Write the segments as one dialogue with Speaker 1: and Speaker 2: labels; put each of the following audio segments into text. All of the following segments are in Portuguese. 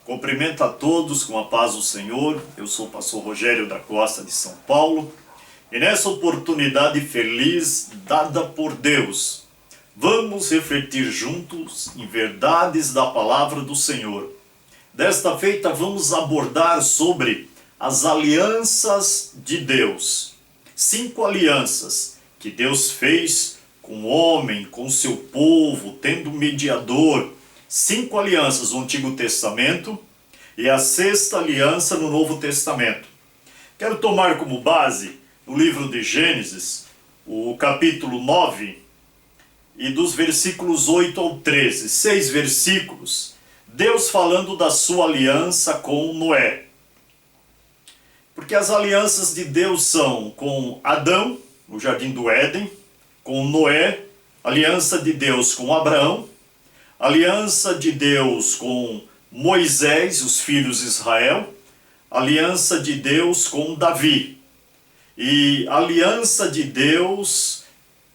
Speaker 1: Cumprimento a todos com a paz do Senhor. Eu sou o pastor Rogério da Costa de São Paulo. E nessa oportunidade feliz dada por Deus, vamos refletir juntos em verdades da palavra do Senhor. Desta feita vamos abordar sobre as alianças de Deus. 5 alianças que Deus fez com o homem, com seu povo, tendo mediador. 5 alianças no Antigo Testamento e a 6ª aliança no Novo Testamento. Quero tomar como base no livro de Gênesis, o capítulo 9, e dos versículos 8 ao 13, 6 versículos, Deus falando da sua aliança com Noé. Porque as alianças de Deus são com Adão, no Jardim do Éden, com Noé, aliança de Deus com Abraão, aliança de Deus com Moisés, os filhos de Israel, aliança de Deus com Davi, e aliança de Deus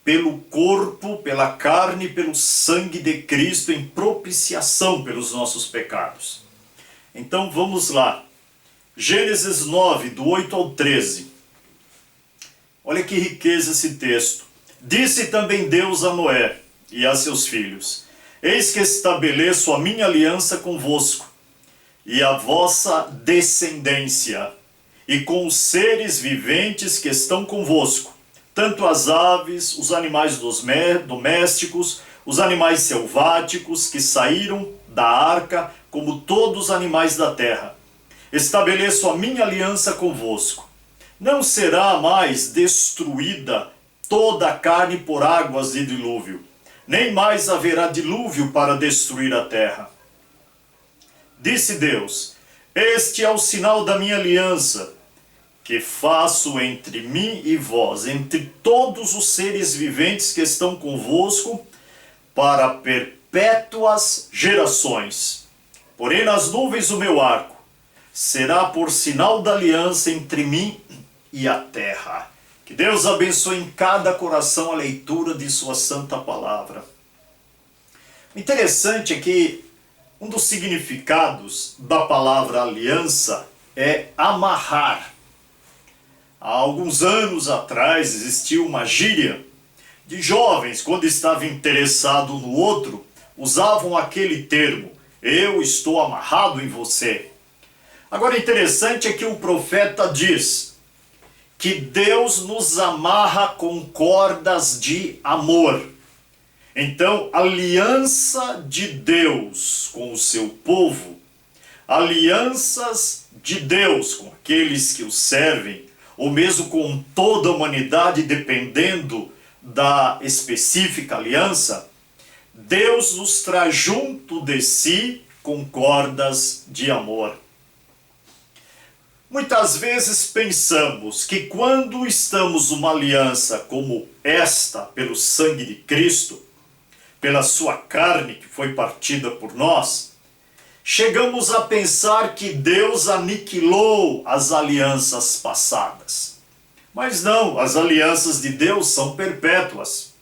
Speaker 1: pelo corpo, pela carne, pelo sangue de Cristo em propiciação pelos nossos pecados. Então vamos lá. Gênesis 9, do 8 ao 13. Olha que riqueza esse texto. Disse também Deus a Noé e a seus filhos: Eis que estabeleço a minha aliança convosco, e a vossa descendência, e com os seres viventes que estão convosco, tanto as aves, os animais domésticos, os animais selváticos que saíram da arca, como todos os animais da terra. Estabeleço a minha aliança convosco. Não será mais destruída toda a carne por águas de dilúvio, nem mais haverá dilúvio para destruir a terra. Disse Deus: Este é o sinal da minha aliança, que faço entre mim e vós, entre todos os seres viventes que estão convosco, para perpétuas gerações. Porém nas nuvens o meu arco será por sinal da aliança entre mim e a terra. Que Deus abençoe em cada coração a leitura de sua santa palavra. O interessante é que um dos significados da palavra aliança é amarrar. Há alguns anos atrás existiu uma gíria de jovens, quando estavam interessados no outro, usavam aquele termo: eu estou amarrado em você. Agora, interessante é que o profeta diz que Deus nos amarra com cordas de amor. Então, aliança de Deus com o seu povo, alianças de Deus com aqueles que o servem, ou mesmo com toda a humanidade, dependendo da específica aliança, Deus nos traz junto de si com cordas de amor. Muitas vezes pensamos que quando estamos numa aliança como esta, pelo sangue de Cristo, pela sua carne que foi partida por nós, chegamos a pensar que Deus aniquilou as alianças passadas. Mas não, as alianças de Deus são perpétuas.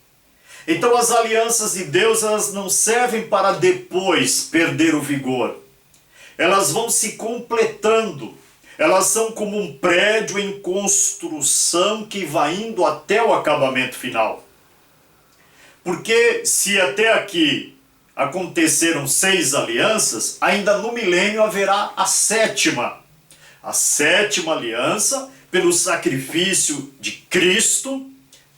Speaker 1: Então as alianças de Deus, elas não servem para depois perder o vigor. Elas vão se completando. Elas são como um prédio em construção que vai indo até o acabamento final. Porque se até aqui aconteceram 6 alianças, ainda no milênio haverá a 7ª. A 7ª aliança, pelo sacrifício de Cristo,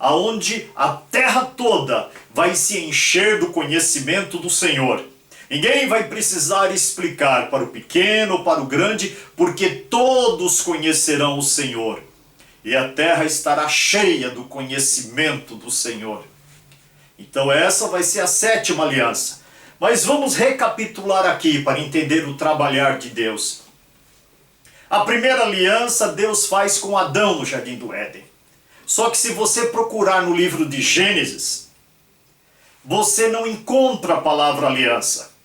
Speaker 1: aonde a terra toda vai se encher do conhecimento do Senhor. Ninguém vai precisar explicar para o pequeno ou para o grande, porque todos conhecerão o Senhor. E a terra estará cheia do conhecimento do Senhor. Então essa vai ser a 7ª aliança. Mas vamos recapitular aqui para entender o trabalhar de Deus. A primeira aliança Deus faz com Adão no Jardim do Éden. Só que se você procurar no livro de Gênesis, você não encontra a palavra aliança.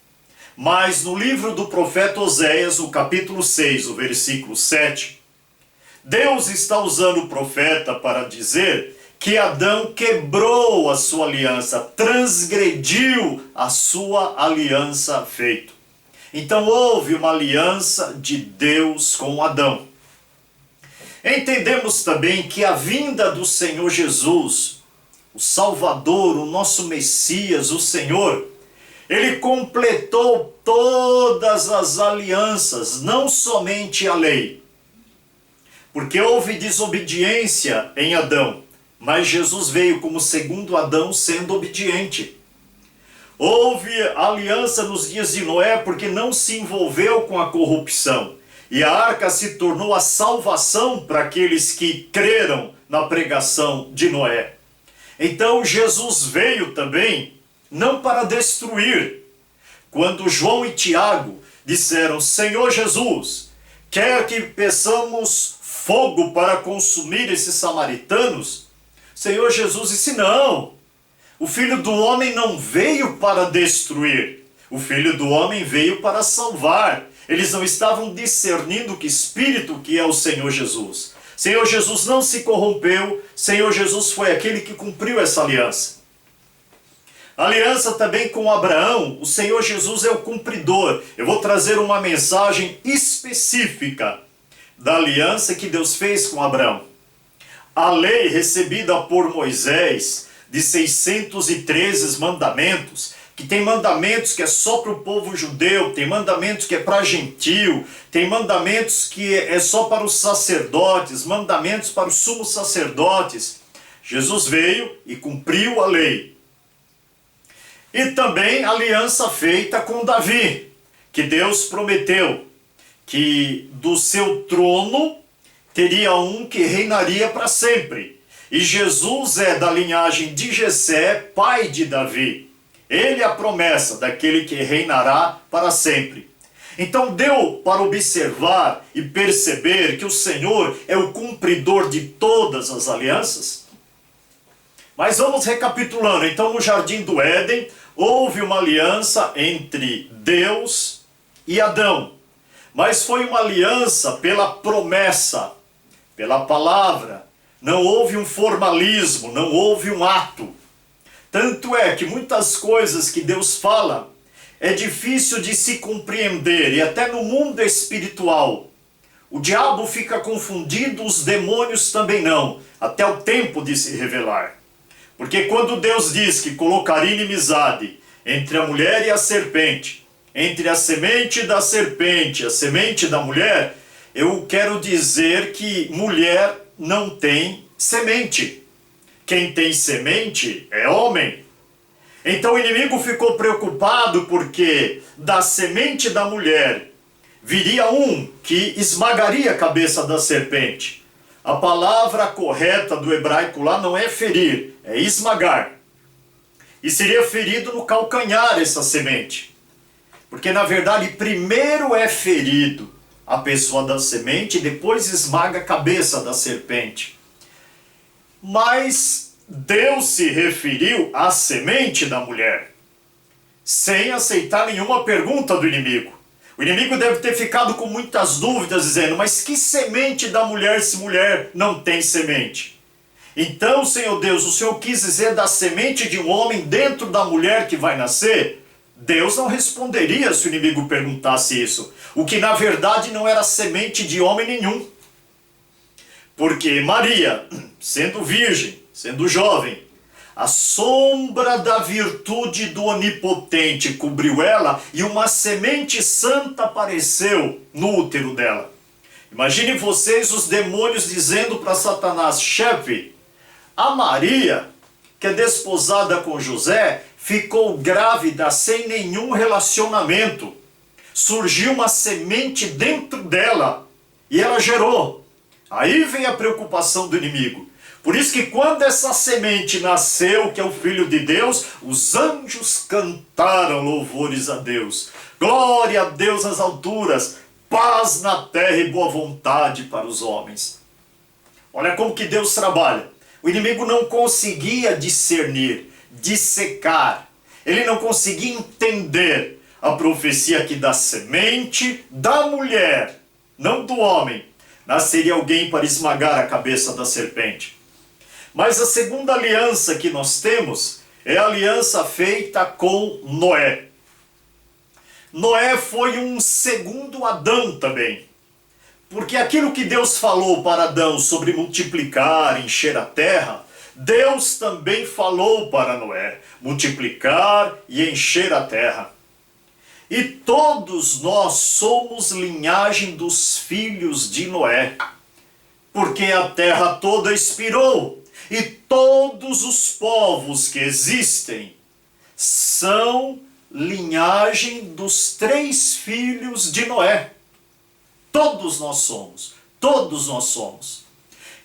Speaker 1: Mas no livro do profeta Oséias, o capítulo 6, o versículo 7, Deus está usando o profeta para dizer que Adão quebrou a sua aliança, transgrediu a sua aliança feita. Então houve uma aliança de Deus com Adão. Entendemos também que a vinda do Senhor Jesus, o Salvador, o nosso Messias, o Senhor, ele completou todas as alianças, não somente a lei. Porque houve desobediência em Adão, mas Jesus veio como segundo Adão sendo obediente. Houve aliança nos dias de Noé porque não se envolveu com a corrupção. E a arca se tornou a salvação para aqueles que creram na pregação de Noé. Então Jesus veio também não para destruir. Quando João e Tiago disseram: Senhor Jesus, quer que peçamos fogo para consumir esses samaritanos? Senhor Jesus disse: não, o Filho do Homem não veio para destruir, o Filho do Homem veio para salvar. Eles não estavam discernindo que espírito que é o Senhor Jesus. Senhor Jesus não se corrompeu, Senhor Jesus foi aquele que cumpriu essa aliança. Aliança também com Abraão, o Senhor Jesus é o cumpridor. Eu vou trazer uma mensagem específica da aliança que Deus fez com Abraão. A lei recebida por Moisés, de 613 mandamentos, que tem mandamentos que é só para o povo judeu, tem mandamentos que é para gentio, tem mandamentos que é só para os sacerdotes, mandamentos para os sumos sacerdotes. Jesus veio e cumpriu a lei. E também a aliança feita com Davi, que Deus prometeu que do seu trono teria um que reinaria para sempre. E Jesus é da linhagem de Jessé, pai de Davi. Ele é a promessa daquele que reinará para sempre. Então deu para observar e perceber que o Senhor é o cumpridor de todas as alianças? Mas vamos recapitulando. Então no Jardim do Éden houve uma aliança entre Deus e Adão. Mas foi uma aliança pela promessa, pela palavra. Não houve um formalismo, não houve um ato. Tanto é que muitas coisas que Deus fala é difícil de se compreender, e até no mundo espiritual. O diabo fica confundido, os demônios também não, até o tempo de se revelar. Porque quando Deus diz que colocaria inimizade entre a mulher e a serpente, entre a semente da serpente e a semente da mulher, eu quero dizer que mulher não tem semente. Quem tem semente é homem. Então o inimigo ficou preocupado porque da semente da mulher viria um que esmagaria a cabeça da serpente. A palavra correta do hebraico lá não é ferir, é esmagar. E seria ferido no calcanhar essa semente. Porque na verdade primeiro é ferido a pessoa da semente e depois esmaga a cabeça da serpente. Mas Deus se referiu à semente da mulher, sem aceitar nenhuma pergunta do inimigo. O inimigo deve ter ficado com muitas dúvidas, dizendo: mas que semente da mulher se mulher não tem semente? Então, Senhor Deus, o Senhor quis dizer da semente de um homem dentro da mulher que vai nascer? Deus não responderia se o inimigo perguntasse isso. O que na verdade não era semente de homem nenhum. Porque Maria, sendo virgem, sendo jovem, a sombra da virtude do Onipotente cobriu ela e uma semente santa apareceu no útero dela. Imaginem vocês os demônios dizendo para Satanás: chefe, a Maria, que é desposada com José, ficou grávida sem nenhum relacionamento. Surgiu uma semente dentro dela e ela gerou. Aí vem a preocupação do inimigo. Por isso que quando essa semente nasceu, que é o Filho de Deus, os anjos cantaram louvores a Deus. Glória a Deus nas alturas, paz na terra e boa vontade para os homens. Olha como que Deus trabalha. O inimigo não conseguia discernir, dissecar. Ele não conseguia entender a profecia aqui da semente da mulher, não do homem. Nasceria alguém para esmagar a cabeça da serpente. Mas a segunda aliança que nós temos é a aliança feita com Noé. Noé foi um segundo Adão também. Porque aquilo que Deus falou para Adão sobre multiplicar, encher a terra, Deus também falou para Noé, multiplicar e encher a terra. E todos nós somos linhagem dos filhos de Noé, porque a terra toda expirou, e todos os povos que existem são linhagem dos 3 filhos de Noé. Todos nós somos, todos nós somos.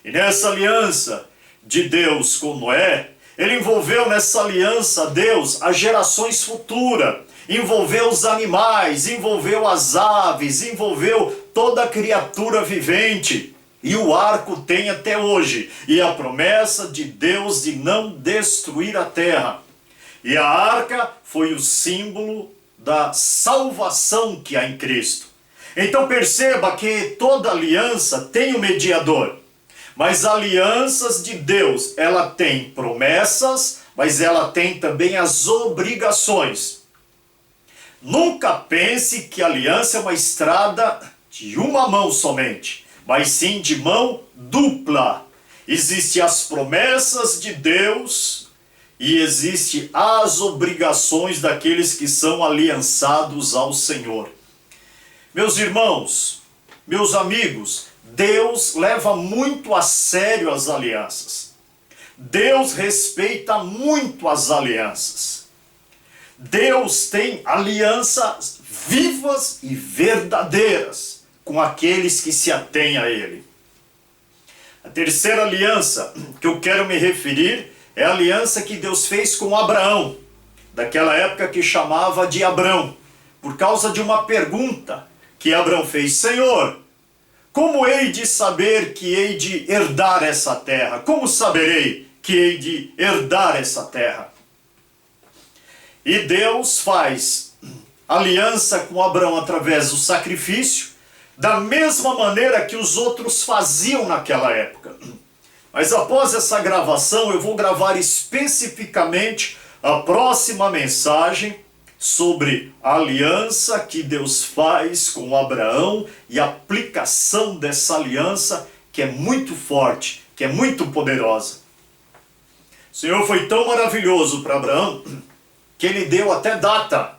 Speaker 1: E nessa aliança de Deus com Noé, ele envolveu nessa aliança, Deus, as gerações futuras, envolveu os animais, envolveu as aves, envolveu toda a criatura vivente. E o arco tem até hoje, e a promessa de Deus de não destruir a terra. E a arca foi o símbolo da salvação que há em Cristo. Então perceba que toda aliança tem um mediador. Mas alianças de Deus, ela tem promessas, mas ela tem também as obrigações. Nunca pense que a aliança é uma estrada de uma mão somente, mas sim de mão dupla. Existem as promessas de Deus e existem as obrigações daqueles que são aliançados ao Senhor. Meus irmãos, meus amigos, Deus leva muito a sério as alianças. Deus respeita muito as alianças. Deus tem alianças vivas e verdadeiras com aqueles que se atêm a Ele. A terceira aliança que eu quero me referir é a aliança que Deus fez com Abraão, daquela época que chamava de Abrão, por causa de uma pergunta que Abrão fez: Senhor, como hei de saber que hei de herdar essa terra? Como saberei que hei de herdar essa terra? E Deus faz aliança com Abrão através do sacrifício, da mesma maneira que os outros faziam naquela época. Mas após essa gravação, eu vou gravar especificamente a próxima mensagem sobre a aliança que Deus faz com Abraão e a aplicação dessa aliança, que é muito forte, que é muito poderosa. O Senhor foi tão maravilhoso para Abraão que ele deu até data,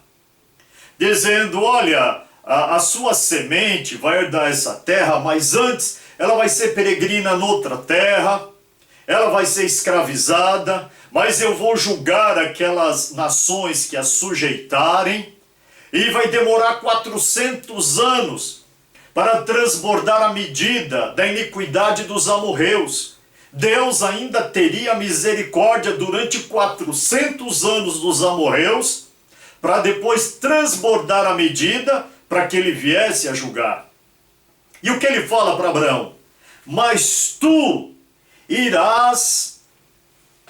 Speaker 1: dizendo: olha, a sua semente vai herdar essa terra, mas antes ela vai ser peregrina noutra terra, ela vai ser escravizada, mas eu vou julgar aquelas nações que a sujeitarem, e vai demorar 400 anos para transbordar a medida da iniquidade dos amorreus. Deus ainda teria misericórdia durante 400 anos dos amorreus, para depois transbordar a medida, para que ele viesse a julgar. E o que ele fala para Abraão? Mas tu irás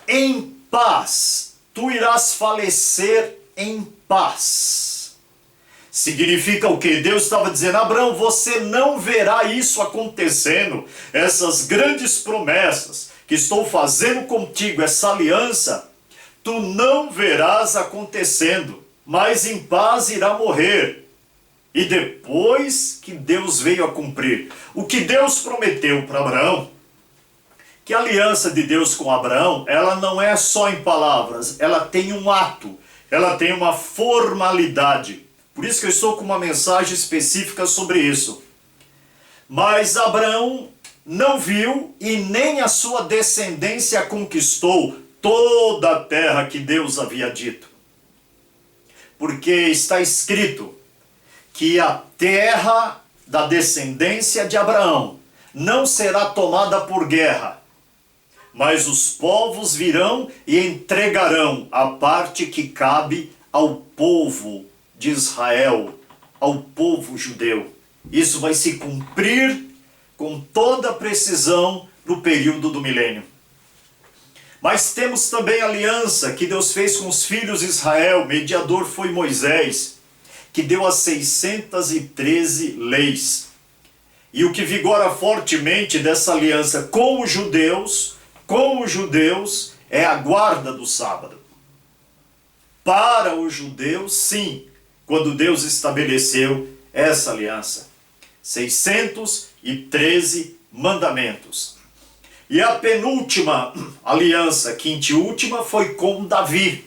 Speaker 1: em paz, tu irás falecer em paz. Significa o quê? Deus estava dizendo: Abraão, você não verá isso acontecendo, essas grandes promessas que estou fazendo contigo, essa aliança, tu não verás acontecendo, mas em paz irá morrer. E depois que Deus veio a cumprir o que Deus prometeu para Abraão, que a aliança de Deus com Abraão, ela não é só em palavras, ela tem um ato, ela tem uma formalidade. Por isso que eu estou com uma mensagem específica sobre isso. Mas Abraão não viu e nem a sua descendência conquistou toda a terra que Deus havia dito. Porque está escrito que a terra da descendência de Abraão não será tomada por guerra, mas os povos virão e entregarão a parte que cabe ao povo de Israel, ao povo judeu. Isso vai se cumprir com toda precisão no período do milênio. Mas temos também a aliança que Deus fez com os filhos de Israel. Mediador foi Moisés, que deu as 613 leis. E o que vigora fortemente dessa aliança com os judeus, é a guarda do sábado. Para os judeus, sim, quando Deus estabeleceu essa aliança. 613 mandamentos. E a penúltima aliança, quinta e última, foi com Davi,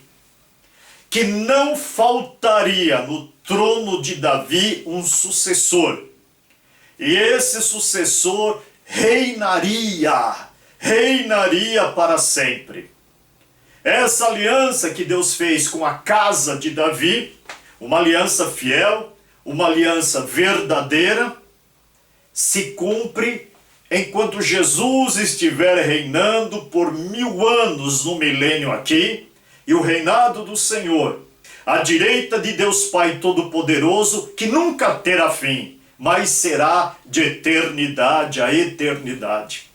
Speaker 1: que não faltaria no trono de Davi um sucessor. E esse sucessor reinaria para sempre. Essa aliança que Deus fez com a casa de Davi, uma aliança fiel, uma aliança verdadeira, se cumpre enquanto Jesus estiver reinando por 1000 anos no milênio aqui, e o reinado do Senhor, à direita de Deus Pai Todo-Poderoso, que nunca terá fim, mas será de eternidade a eternidade.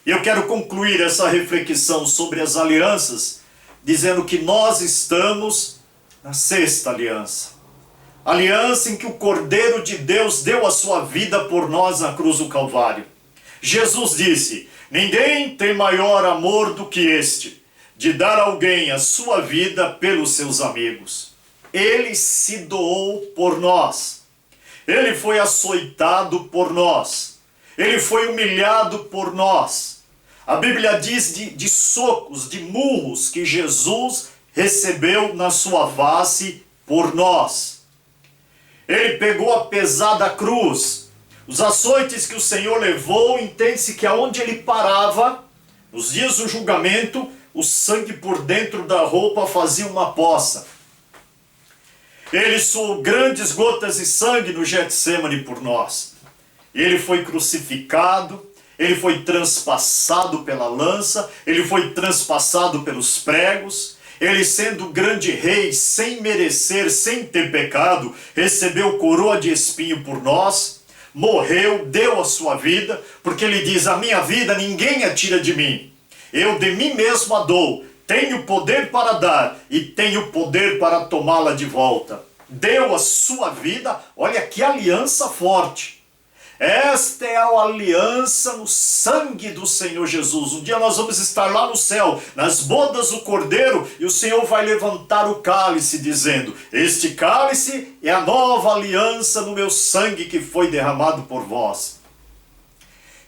Speaker 1: E eu quero concluir essa reflexão sobre as alianças, dizendo que nós estamos na sexta aliança. Aliança em que o Cordeiro de Deus deu a sua vida por nós na cruz do Calvário. Jesus disse: ninguém tem maior amor do que este, de dar a alguém a sua vida pelos seus amigos. Ele se doou por nós. Ele foi açoitado por nós. Ele foi humilhado por nós. A Bíblia diz de socos, de murros que Jesus recebeu na sua face por nós. Ele pegou a pesada cruz. Os açoites que o Senhor levou, entende-se que aonde ele parava, nos dias do julgamento, o sangue por dentro da roupa fazia uma poça. Ele suou grandes gotas de sangue no Getsêmani por nós. Ele foi crucificado, ele foi transpassado pela lança, ele foi transpassado pelos pregos. Ele, sendo grande rei, sem merecer, sem ter pecado, recebeu coroa de espinho por nós, morreu, deu a sua vida, porque ele diz: a minha vida ninguém a tira de mim. Eu de mim mesmo a dou, tenho poder para dar e tenho poder para tomá-la de volta. Deu a sua vida, olha que aliança forte. Esta é a aliança no sangue do Senhor Jesus. Um dia nós vamos estar lá no céu, nas bodas do Cordeiro, e o Senhor vai levantar o cálice, dizendo: este cálice é a nova aliança no meu sangue que foi derramado por vós.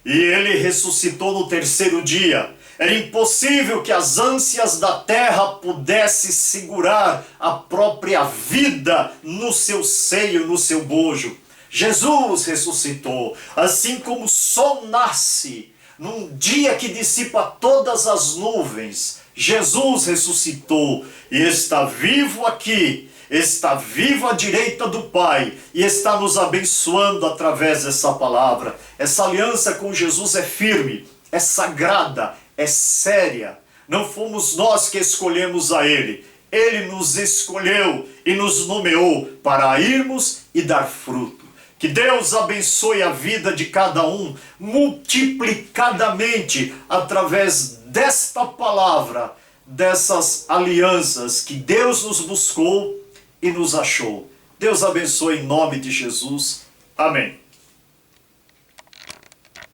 Speaker 1: E ele ressuscitou no terceiro dia. Era impossível que as ânsias da terra pudessem segurar a própria vida no seu seio, no seu bojo. Jesus ressuscitou, assim como o sol nasce num dia que dissipa todas as nuvens. Jesus ressuscitou e está vivo aqui, está vivo à direita do Pai e está nos abençoando através dessa palavra. Essa aliança com Jesus é firme, é sagrada, é séria. Não fomos nós que escolhemos a Ele. Ele nos escolheu e nos nomeou para irmos e dar fruto. Que Deus abençoe a vida de cada um multiplicadamente através desta palavra, dessas alianças que Deus nos buscou e nos achou. Deus abençoe em nome de Jesus. Amém.